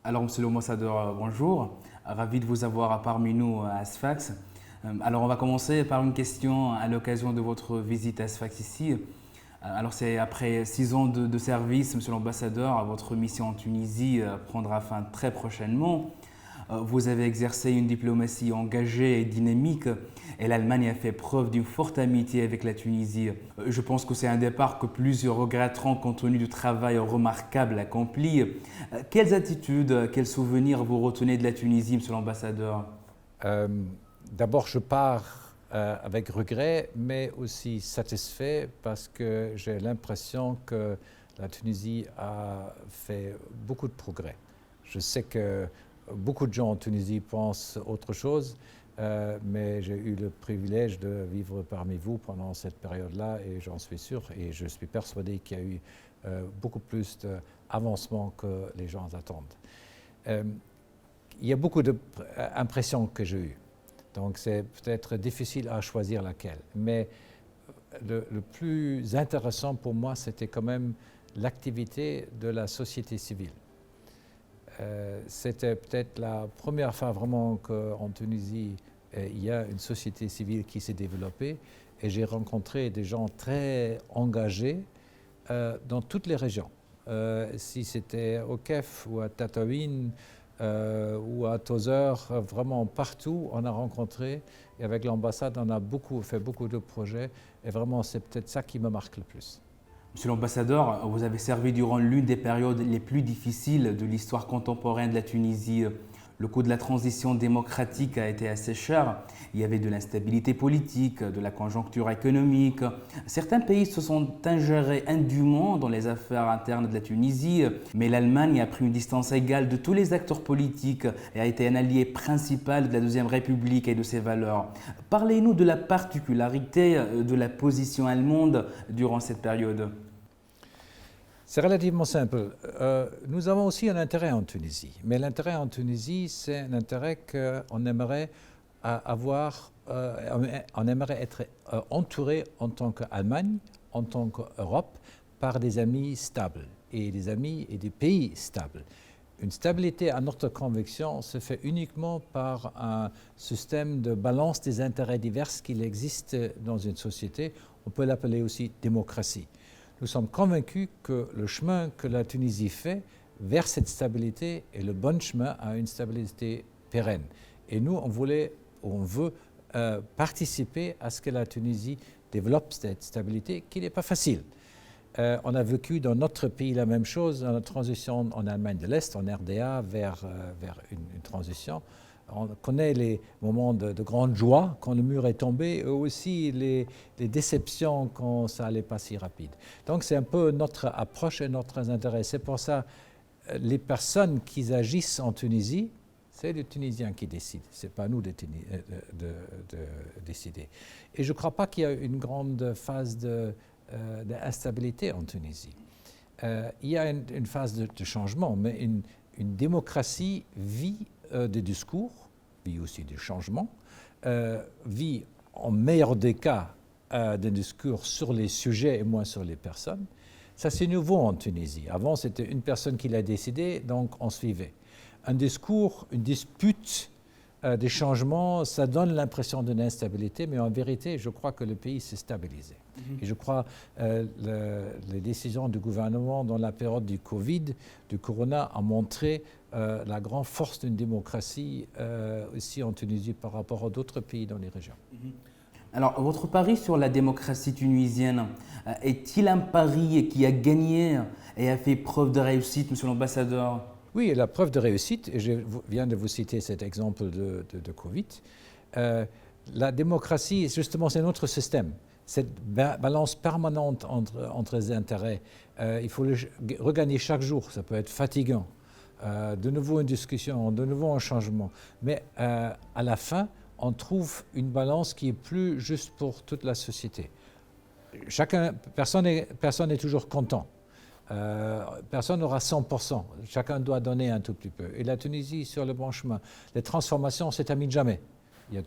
Alors, monsieur l'ambassadeur, bonjour. Ravi de vous avoir parmi nous à Sfax. Alors, on va commencer par une question à l'occasion de votre visite à Sfax ici. Alors, c'est après 6 ans de service, monsieur l'ambassadeur, votre mission en Tunisie prendra fin très prochainement. Vous avez exercé une diplomatie engagée et dynamique et l'Allemagne a fait preuve d'une forte amitié avec la Tunisie. Je pense que c'est un départ que plusieurs regretteront compte tenu du travail remarquable accompli. Quelles attitudes, quels souvenirs vous retenez de la Tunisie, monsieur l'ambassadeur? Euh, D'abord, je pars avec regret, mais aussi satisfait parce que j'ai l'impression que la Tunisie a fait beaucoup de progrès. Je sais que beaucoup de gens en Tunisie pensent autre chose, mais j'ai eu le privilège de vivre parmi vous pendant cette période-là et j'en suis sûr et je suis persuadé qu'il y a eu beaucoup plus d'avancement que les gens attendent. Il y a beaucoup d'impressions que j'ai eues. Donc c'est peut-être difficile à choisir laquelle. Mais le plus intéressant pour moi, c'était quand même l'activité de la société civile. C'était peut-être la première fois vraiment qu'en Tunisie, il y a une société civile qui s'est développée et j'ai rencontré des gens très engagés dans toutes les régions. Si c'était au Kef ou à Tataouine, ou à Tozeur, vraiment partout, on a rencontré, et avec l'ambassade, on a fait beaucoup de projets, et vraiment, c'est peut-être ça qui me marque le plus. Monsieur l'ambassadeur, vous avez servi durant l'une des périodes les plus difficiles de l'histoire contemporaine de la Tunisie. Le coût de la transition démocratique a été assez cher. Il y avait de l'instabilité politique, de la conjoncture économique. Certains pays se sont ingérés indûment dans les affaires internes de la Tunisie, mais l'Allemagne a pris une distance égale de tous les acteurs politiques et a été un allié principal de la Deuxième République et de ses valeurs. Parlez-nous de la particularité de la position allemande durant cette période. C'est relativement simple. Nous avons aussi un intérêt en Tunisie, mais l'intérêt en Tunisie, c'est un intérêt qu'on aimerait avoir, on aimerait être entouré en tant qu'Allemagne, en tant qu'Europe, par des amis stables et des amis et des pays stables. Une stabilité, à notre conviction, se fait uniquement par un système de balance des intérêts divers qu'il existe dans une société. On peut l'appeler aussi démocratie. Nous sommes convaincus que le chemin que la Tunisie fait vers cette stabilité est le bon chemin à une stabilité pérenne. Et nous, on veut participer à ce que la Tunisie développe cette stabilité qui n'est pas facile. On a vécu dans notre pays la même chose, dans la transition en Allemagne de l'Est, en RDA, vers une transition. On connaît les moments de grande joie quand le mur est tombé, et aussi les déceptions quand ça n'allait pas si rapide. Donc c'est un peu notre approche et notre intérêt. C'est pour ça les personnes qui agissent en Tunisie, c'est les Tunisiens qui décident. Ce n'est pas à nous de décider. Et je ne crois pas qu'il y a une grande phase d'instabilité en Tunisie. Il y a une phase de changement, mais une démocratie vit des discours, vit aussi du changement, vit en meilleur des cas des discours sur les sujets et moins sur les personnes. Ça, c'est nouveau en Tunisie. Avant, c'était une personne qui l'a décidé, donc on suivait. Un discours, une dispute, des changements, ça donne l'impression d'une instabilité, mais en vérité, je crois que le pays s'est stabilisé. Et je crois les décisions du gouvernement dans la période du Covid, du Corona, ont montré la grande force d'une démocratie aussi en Tunisie par rapport à d'autres pays dans les régions. Alors, votre pari sur la démocratie tunisienne est-il un pari qui a gagné et a fait preuve de réussite, monsieur l'ambassadeur? Oui, et la preuve de réussite, et je viens de vous citer cet exemple de Covid, la démocratie, justement, c'est notre système. Cette balance permanente entre les intérêts, il faut le regagner chaque jour, ça peut être fatigant. De nouveau une discussion, de nouveau un changement. Mais à la fin, on trouve une balance qui est plus juste pour toute la société. Personne n'est toujours content. Personne n'aura 100%. Chacun doit donner un tout petit peu. Et la Tunisie sur le bon chemin. Les transformations, c'est termine jamais. Il y a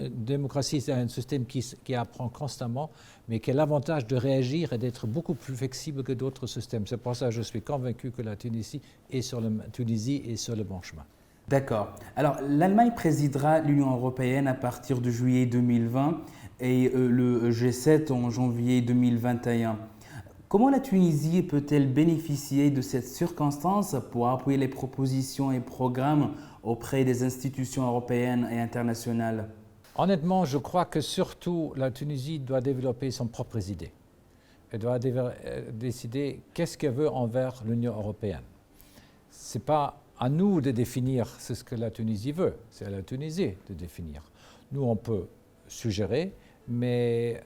démocratie, c'est un système qui apprend constamment, mais qui a l'avantage de réagir et d'être beaucoup plus flexible que d'autres systèmes. C'est pour ça que je suis convaincu que la Tunisie est sur le bon chemin. D'accord. Alors, l'Allemagne présidera l'Union européenne à partir de juillet 2020 et le G7 en janvier 2021. Comment la Tunisie peut-elle bénéficier de cette circonstance pour appuyer les propositions et programmes auprès des institutions européennes et internationales? Honnêtement, je crois que surtout la Tunisie doit développer son propres idées. Elle doit décider qu'est-ce qu'elle veut envers l'Union européenne. Ce n'est pas à nous de définir ce que la Tunisie veut, c'est à la Tunisie de définir. Nous, on peut suggérer, mais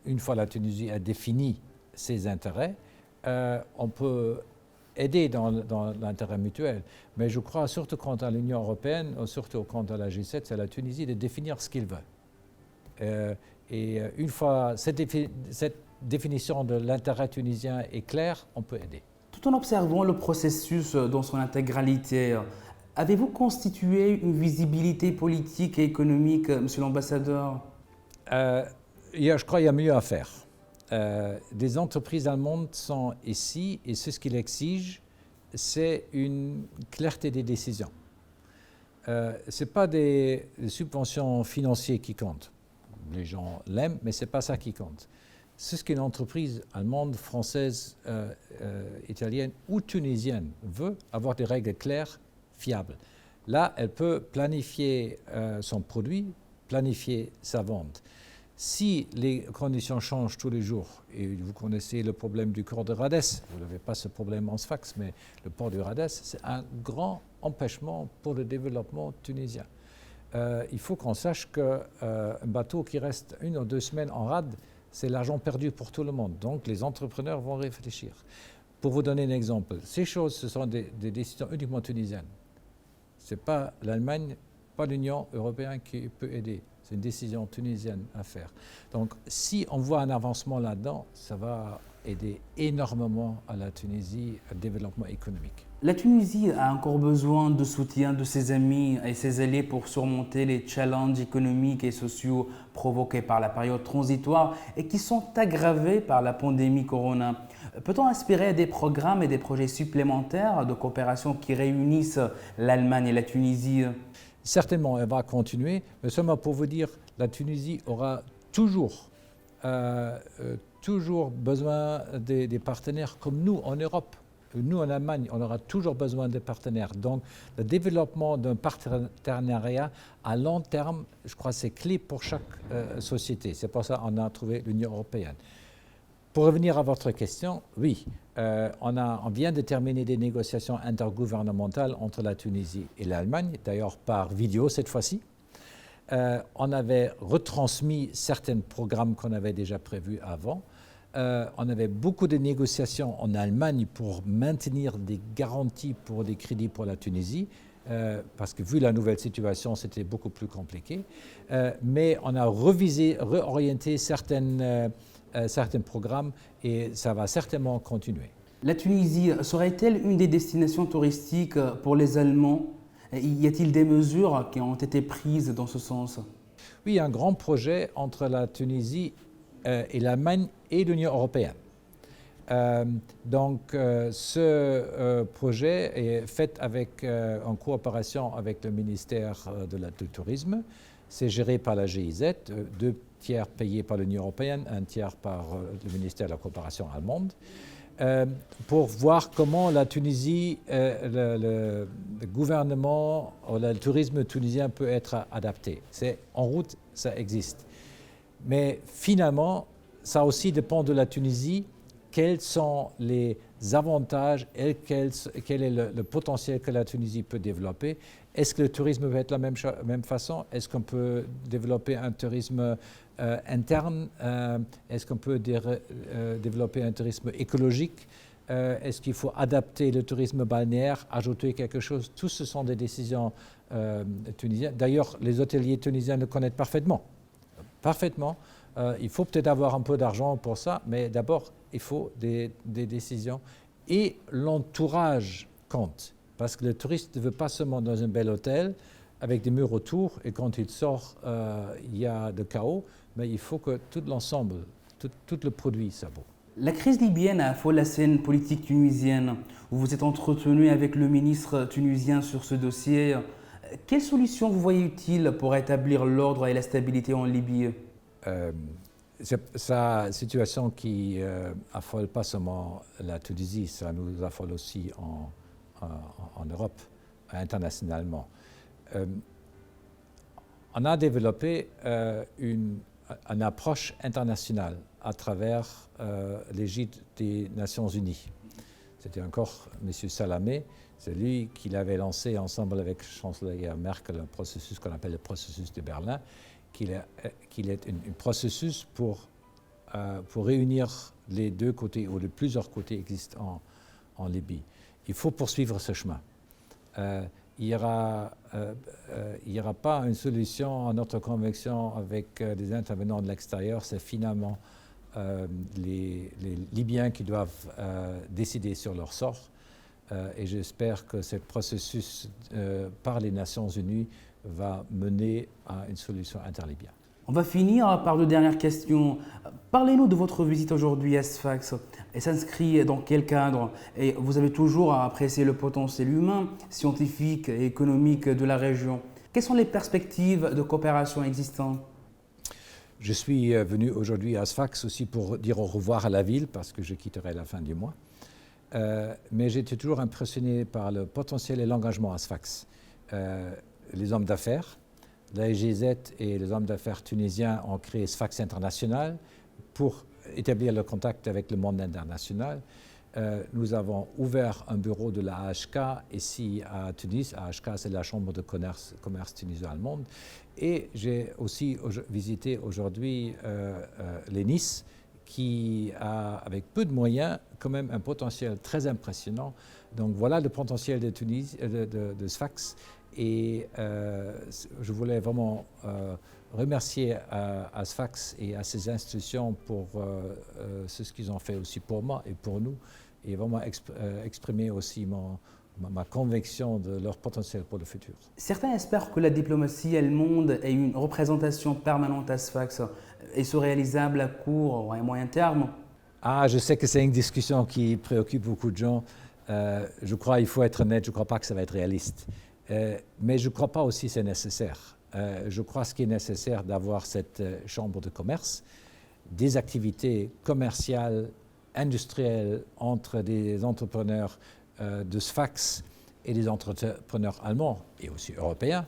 une fois la Tunisie a défini ses intérêts, on peut aider dans l'intérêt mutuel. Mais je crois, surtout quant à l'Union européenne, surtout quant à la G7, c'est à la Tunisie de définir ce qu'il veut. Et une fois cette définition de l'intérêt tunisien est claire, on peut aider. Tout en observant le processus dans son intégralité, avez-vous constitué une visibilité politique et économique, monsieur l'ambassadeur? Je crois qu'il y a mieux à faire. Des entreprises allemandes sont ici et ce qu'ils exigent, c'est une clarté des décisions. Ce n'est pas des subventions financières qui comptent. Les gens l'aiment, mais ce n'est pas ça qui compte. C'est ce qu'une entreprise allemande, française, italienne ou tunisienne veut, avoir des règles claires, fiables. Là, elle peut planifier son produit, planifier sa vente. Si les conditions changent tous les jours, et vous connaissez le problème du port de Rhodes, vous n'avez pas ce problème en Sfax, mais le port de Rhodes, c'est un grand empêchement pour le développement tunisien. Il faut qu'on sache qu'un bateau qui reste 1 ou 2 semaines en rade, c'est l'argent perdu pour tout le monde. Donc les entrepreneurs vont réfléchir. Pour vous donner un exemple, ces choses, ce sont des décisions uniquement tunisiennes. Ce n'est pas l'Allemagne, pas l'Union européenne qui peut aider. C'est une décision tunisienne à faire. Donc si on voit un avancement là-dedans, ça va aider énormément à la Tunisie, au développement économique. La Tunisie a encore besoin de soutien de ses amis et ses alliés pour surmonter les challenges économiques et sociaux provoqués par la période transitoire et qui sont aggravés par la pandémie Corona. Peut-on aspirer à des programmes et des projets supplémentaires de coopération qui réunissent l'Allemagne et la Tunisie? Certainement, elle va continuer, mais seulement pour vous dire, la Tunisie aura toujours besoin des partenaires comme nous en Europe. Nous, en Allemagne, on aura toujours besoin de partenaires. Donc, le développement d'un partenariat à long terme, je crois, c'est clé pour chaque société. C'est pour ça qu'on a trouvé l'Union européenne. Pour revenir à votre question, oui, on vient de terminer des négociations intergouvernementales entre la Tunisie et l'Allemagne, d'ailleurs par vidéo cette fois-ci. On avait retransmis certains programmes qu'on avait déjà prévus avant. On avait beaucoup de négociations en Allemagne pour maintenir des garanties pour des crédits pour la Tunisie, parce que vu la nouvelle situation, c'était beaucoup plus compliqué. Mais on a réorienté certains programmes et ça va certainement continuer. La Tunisie serait-elle une des destinations touristiques pour les Allemands? Y a-t-il des mesures qui ont été prises dans ce sens? Oui, il y a un grand projet entre la Tunisie et l'Allemagne et l'Union européenne. Ce projet est fait en coopération avec le ministère du Tourisme. C'est géré par la GIZ, 2 tiers payés par l'Union européenne, 1 tiers par le ministère de la coopération allemande, pour voir comment la Tunisie, le gouvernement, le tourisme tunisien peut être adapté. C'est en route, ça existe. Mais finalement, ça aussi dépend de la Tunisie, quels sont les avantages et quel est le potentiel que la Tunisie peut développer. Est-ce que le tourisme va être de la même façon? Est-ce qu'on peut développer un tourisme interne? Est-ce qu'on peut développer un tourisme écologique? Est-ce qu'il faut adapter le tourisme balnéaire, ajouter quelque chose? Tout ce sont des décisions tunisiennes. D'ailleurs, les hôteliers tunisiens le connaissent parfaitement. Il faut peut-être avoir un peu d'argent pour ça, mais d'abord, il faut des décisions. Et l'entourage compte, parce que le touriste ne veut pas seulement dans un bel hôtel, avec des murs autour, et quand il sort, il y a de chaos, mais il faut que tout l'ensemble, tout le produit, ça vaut. La crise libyenne a affolé la scène politique tunisienne. Vous vous êtes entretenu avec le ministre tunisien sur ce dossier. Quelle solution vous voyez utile pour rétablir l'ordre et la stabilité en Libye? C'est sa situation qui affole pas seulement la Tunisie, ça nous affole aussi en Europe, internationalement. On a développé une approche internationale à travers l'égide des Nations Unies. C'était encore M. Salamé, c'est lui qui l'avait lancé ensemble avec la chancelière Merkel, un processus qu'on appelle le processus de Berlin, qu'il est un processus pour réunir les deux côtés ou les plusieurs côtés existants en Libye. Il faut poursuivre ce chemin. Il n'y aura pas une solution à notre conviction avec des intervenants de l'extérieur, c'est finalement les Libyens qui doivent décider sur leur sort. Et j'espère que ce processus par les Nations Unies va mener à une solution interlibyenne. On va finir par deux dernières questions. Parlez-nous de votre visite aujourd'hui à Sfax. Elle s'inscrit dans quel cadre? Et vous avez toujours apprécié le potentiel humain, scientifique et économique de la région. Quelles sont les perspectives de coopération existantes? Je suis venu aujourd'hui à Sfax aussi pour dire au revoir à la ville parce que je quitterai à la fin du mois. Mais j'étais toujours impressionné par le potentiel et l'engagement à Sfax. Les hommes d'affaires, la GIZ et les hommes d'affaires tunisiens ont créé Sfax International pour établir le contact avec le monde international. Nous avons ouvert un bureau de la AHK ici à Tunis. AHK, c'est la Chambre de commerce tuniso-allemande. Et j'ai aussi visité aujourd'hui les Nice, qui a, avec peu de moyens, quand même un potentiel très impressionnant. Donc voilà le potentiel de Sfax. Et je voulais vraiment remercier à Sfax et à ses institutions pour ce qu'ils ont fait aussi pour moi et pour nous, et vraiment exprimer aussi ma conviction de leur potentiel pour le futur. Certains espèrent que la diplomatie allemande ait une représentation permanente à Sfax et soit réalisable à court et moyen terme. Je sais que c'est une discussion qui préoccupe beaucoup de gens. Je crois qu'il faut être honnête, je ne crois pas que ça va être réaliste. Mais je ne crois pas aussi que c'est nécessaire. Je crois ce qui est nécessaire d'avoir cette chambre de commerce, des activités commerciales, industrielles entre des entrepreneurs de Sfax et des entrepreneurs allemands et aussi européens,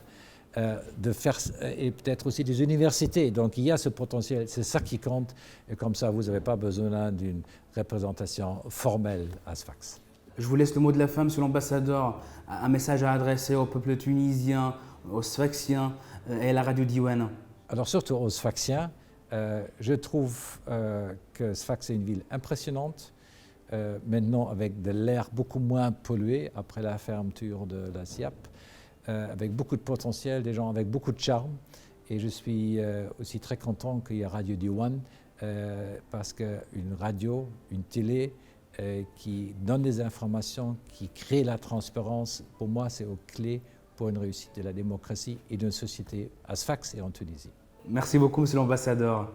de faire, et peut-être aussi des universités. Donc il y a ce potentiel, c'est ça qui compte, et comme ça vous n'avez pas besoin d'une représentation formelle à Sfax. Je vous laisse le mot de la fin, Monsieur l'ambassadeur, un message à adresser au peuple tunisien, aux Sfaxiens et à la radio Diwan. Alors surtout aux Sfaxiens, je trouve que Sfax est une ville impressionnante, maintenant avec de l'air beaucoup moins pollué après la fermeture de la SIAP, avec beaucoup de potentiel, des gens avec beaucoup de charme. Et je suis aussi très content qu'il y ait Radio Diwan, parce qu'une radio, une télé, qui donne des informations, qui crée la transparence, pour moi, c'est aux clés pour une réussite de la démocratie et d'une société à Sfax et en Tunisie. Merci beaucoup, Monsieur l'ambassadeur.